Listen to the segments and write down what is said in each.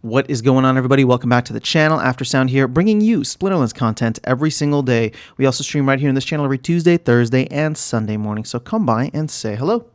What is going on, everybody? Welcome back to the channel. Aftersound here, bringing you Splinterlands content every single day. We also stream right here in this channel every Tuesday, Thursday, and Sunday morning, so come by and say hello.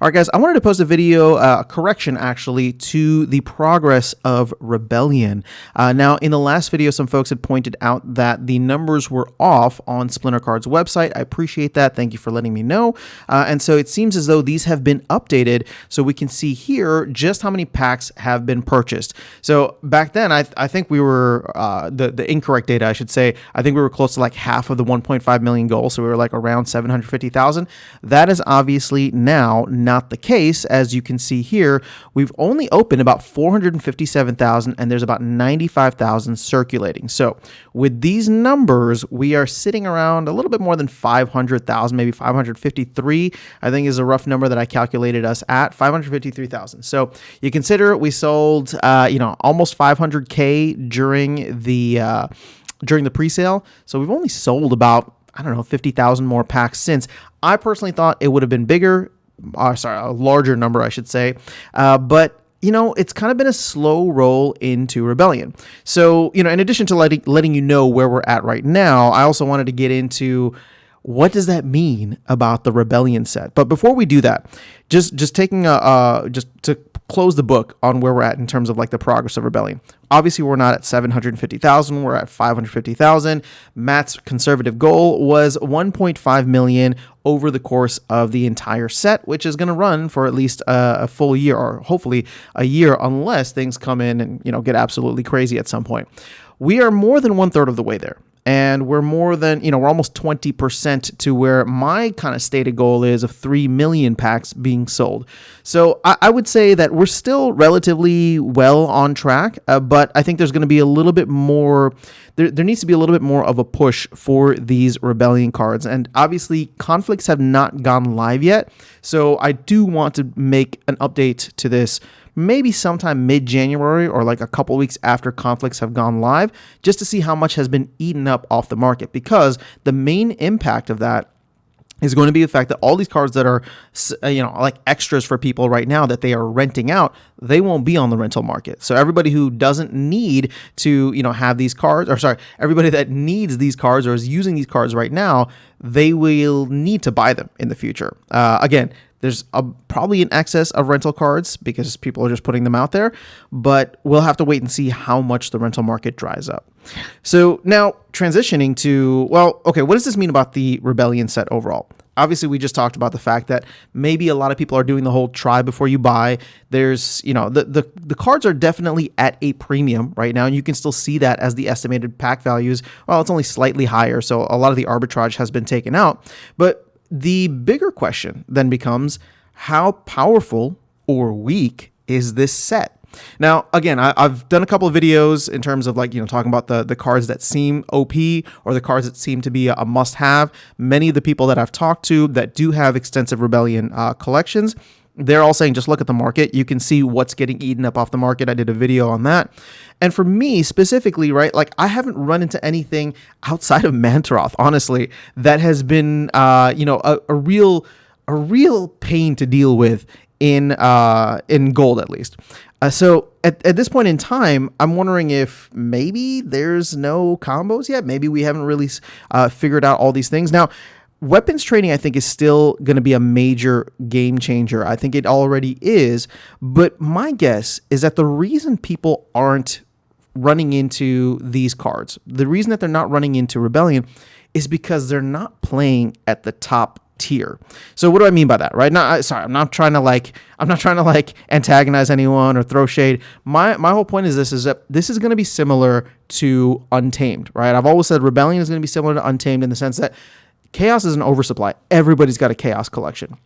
All right, guys, I wanted to post a video, a correction actually, to the progress of Rebellion. Now, in the last video, some folks had pointed out that the numbers were off on Splinter Card's website. I appreciate that. Thank you for letting me know. And so it seems as though these have been updated so we can see here just how many packs have been purchased. So back then, I think we were, the incorrect data, I should say, I think we were close to like half of the 1.5 million goal. So we were like around 750,000. That is obviously now not the case. As you can see here, we've only opened about 457,000 and there's about 95,000 circulating. So with these numbers, we are sitting around a little bit more than 500,000, maybe 553, I think is a rough number that I calculated us at, 553,000. So you consider we sold, almost 500K during the pre-sale. So we've only sold about, 50,000 more packs since. I personally thought it would have been bigger. A larger number, I should say. But it's kind of been a slow roll into Rebellion. So, in addition to letting you know where we're at right now, I also wanted to get into what does that mean about the Rebellion set. But before we do that, just taking just to close the book on where we're at in terms of like the progress of Rebellion. Obviously, we're not at 750,000. We're at 550,000. Matt's conservative goal was 1.5 million over the course of the entire set, which is going to run for at least a full year, or hopefully a year, unless things come in and get absolutely crazy at some point. We are more than 1/3 of the way there. And we're more than, we're almost 20% to where my kind of stated goal is of 3 million packs being sold. So I would say that we're still relatively well on track, but I think there's going to be a little bit more, there needs to be a little bit more of a push for these Rebellion cards. And obviously, conflicts have not gone live yet. So I do want to make an update to this maybe sometime mid-January or like a couple weeks after conflicts have gone live, just to see how much has been eaten up off the market, because the main impact of that is going to be the fact that all these cards that are, like extras for people right now that they are renting out, they won't be on the rental market. So everybody who doesn't need to, have these cards, everybody that needs these cards or is using these cards right now, they will need to buy them in the future. Again, there's probably an excess of rental cards because people are just putting them out there, but we'll have to wait and see how much the rental market dries up. So now transitioning to, what does this mean about the Rebellion set overall? Obviously, we just talked about the fact that maybe a lot of people are doing the whole try before you buy. There's, the cards are definitely at a premium right now, and you can still see that as the estimated pack values. Well, it's only slightly higher, so a lot of the arbitrage has been taken out. But the bigger question then becomes, how powerful or weak is this set? Now, again, I've done a couple of videos in terms of talking about the cards that seem OP or the cards that seem to be a must-have. Many of the people that I've talked to that do have extensive Rebellion collections, they're all saying, just look at the market. You can see what's getting eaten up off the market. I did a video on that. And for me specifically, right, I haven't run into anything outside of Mantaroth, honestly, that has been, a real pain to deal with in gold, at least. So at this point in time, I'm wondering if maybe there's no combos yet. Maybe we haven't really figured out all these things. Now, weapons trading, I think, is still going to be a major game changer. I think it already is. But my guess is that the reason people aren't running into these cards, the reason that they're not running into Rebellion, is because they're not playing at the top tier. So what do I mean by that, right? I'm not trying to antagonize anyone or throw shade. My whole point is that this is going to be similar to Untamed, right? I've always said Rebellion is going to be similar to Untamed in the sense that Chaos is an oversupply. Everybody's got a Chaos collection.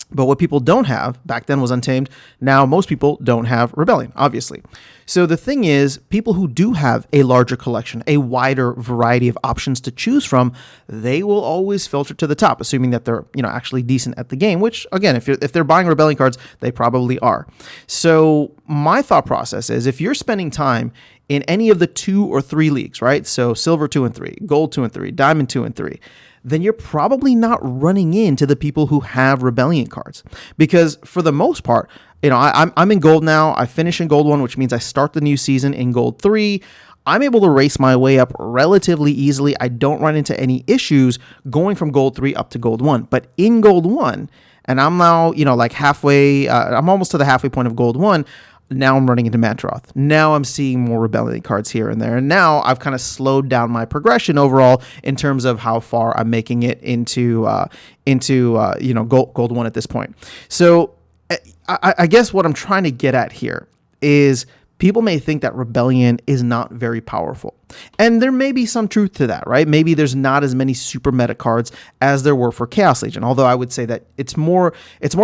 But what people don't have, back then was Untamed, now most people don't have Rebellion, obviously. So the thing is, people who do have a larger collection, a wider variety of options to choose from, they will always filter to the top, assuming that they're actually decent at the game, which, again, if they're buying Rebellion cards, they probably are. So my thought process is, if you're spending time in any of the 2 or 3 leagues, right? So silver 2 and 3, gold 2 and 3, diamond 2 and 3, then you're probably not running into the people who have Rebellion cards. Because for the most part, I'm in gold now. I finish in gold 1, which means I start the new season in gold 3. I'm able to race my way up relatively easily. I don't run into any issues going from gold 3 up to gold 1. But in gold 1, and I'm now, like halfway, I'm almost to the halfway point of gold 1. Now I'm running into Mantaroth. Now I'm seeing more Rebellion cards here and there. And now I've kind of slowed down my progression overall in terms of how far I'm making it into gold 1 at this point. So I guess what I'm trying to get at here is people may think that Rebellion is not very powerful. And there may be some truth to that, right? Maybe there's not as many super meta cards as there were for Chaos Legion. Although I would say that it's more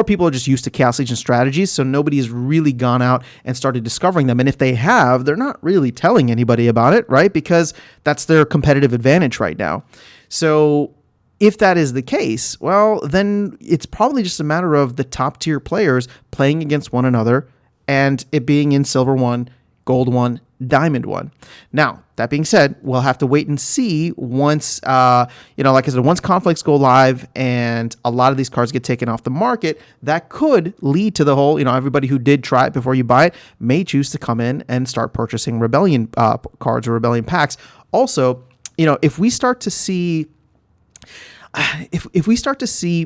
people are just used to Chaos Legion strategies, so nobody's really gone out and started discovering them. And if they have, they're not really telling anybody about it, right? Because that's their competitive advantage right now. So if that is the case, well, then it's probably just a matter of the top tier players playing against one another and it being in silver 1, gold 1, diamond 1. Now, that being said, we'll have to wait and see once, like I said, once conflicts go live and a lot of these cards get taken off the market, that could lead to the whole, everybody who did try it before you buy it may choose to come in and start purchasing Rebellion cards or Rebellion packs. Also, if we start to see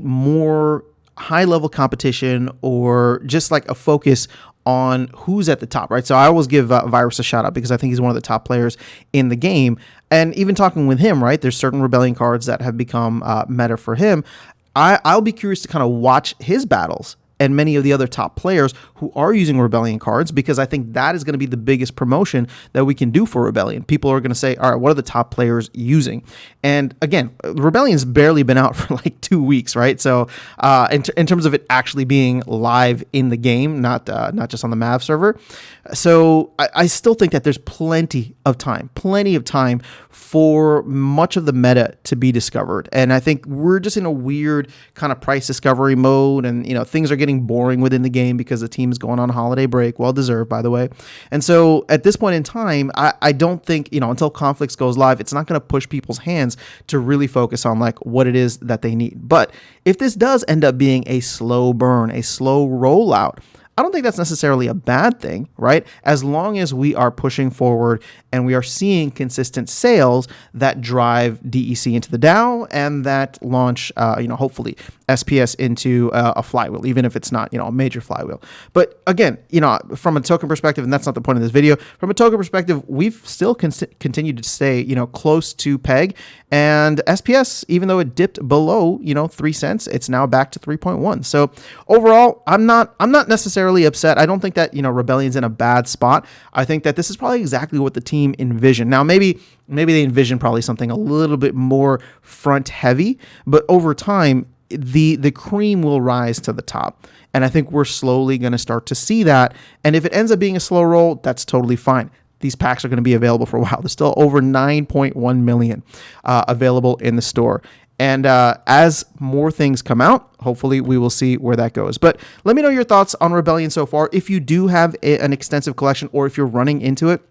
more high-level competition or just like a focus on who's at the top, right? So I always give Virus a shout out because I think he's one of the top players in the game. And even talking with him, right, there's certain Rebellion cards that have become meta for him. I'll be curious to kind of watch his battles and many of the other top players who are using Rebellion cards, because I think that is going to be the biggest promotion that we can do for Rebellion. People are going to say, all right, what are the top players using? And again, Rebellion's barely been out for like 2 weeks, right? So in terms of it actually being live in the game, not just on the Mav server. So I still think that there's plenty of time for much of the meta to be discovered. And I think we're just in a weird kind of price discovery mode, and things are getting boring within the game because the team is going on holiday break, well deserved, by the way. And so at this point in time, I don't think, until Conflicts goes live, it's not going to push people's hands to really focus on like what it is that they need. But if this does end up being a slow burn, a slow rollout, I don't think that's necessarily a bad thing, right? As long as we are pushing forward and we are seeing consistent sales that drive DEC into the DAO and that launch, hopefully SPS into a flywheel, even if it's not, a major flywheel. But again, from a token perspective, and that's not the point of this video, from a token perspective, we've still continued to stay, close to peg, and SPS, even though it dipped below, 3 cents, it's now back to 3.1. So overall, I'm not necessarily upset. I don't think that, Rebellion's in a bad spot. I think that this is probably exactly what the team envisioned. Now, maybe they envision probably something a little bit more front heavy, but over time, the cream will rise to the top. And I think we're slowly going to start to see that. And if it ends up being a slow roll, that's totally fine. These packs are going to be available for a while. There's still over 9.1 million available in the store. And as more things come out, hopefully we will see where that goes. But let me know your thoughts on Rebellion so far. If you do have an extensive collection, or if you're running into it,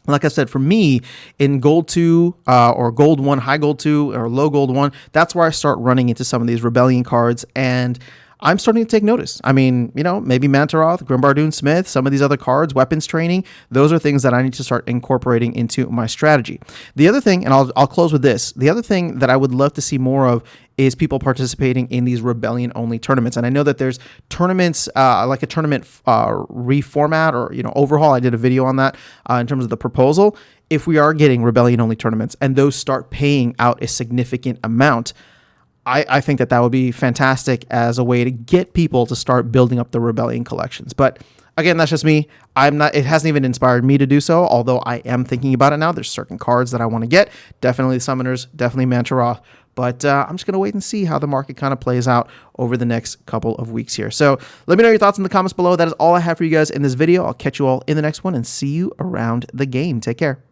like I said, for me, in Gold 2 or Gold 1, High Gold 2 or Low Gold 1, that's where I start running into some of these Rebellion cards. And I'm starting to take notice. I mean, maybe Mantaroth, Grimbardoon Smith, some of these other cards, weapons training, those are things that I need to start incorporating into my strategy. The other thing, and I'll close with this, the other thing that I would love to see more of is people participating in these Rebellion-only tournaments. And I know that there's tournaments, like a tournament reformat or, overhaul. I did a video on that in terms of the proposal. If we are getting Rebellion-only tournaments and those start paying out a significant amount, I think that would be fantastic as a way to get people to start building up the Rebellion collections. But again, that's just me. It hasn't even inspired me to do so, although I am thinking about it now. There's certain cards that I want to get. Definitely the Summoners, definitely Mantaroth. But I'm just going to wait and see how the market kind of plays out over the next couple of weeks here. So let me know your thoughts in the comments below. That is all I have for you guys in this video. I'll catch you all in the next one and see you around the game. Take care.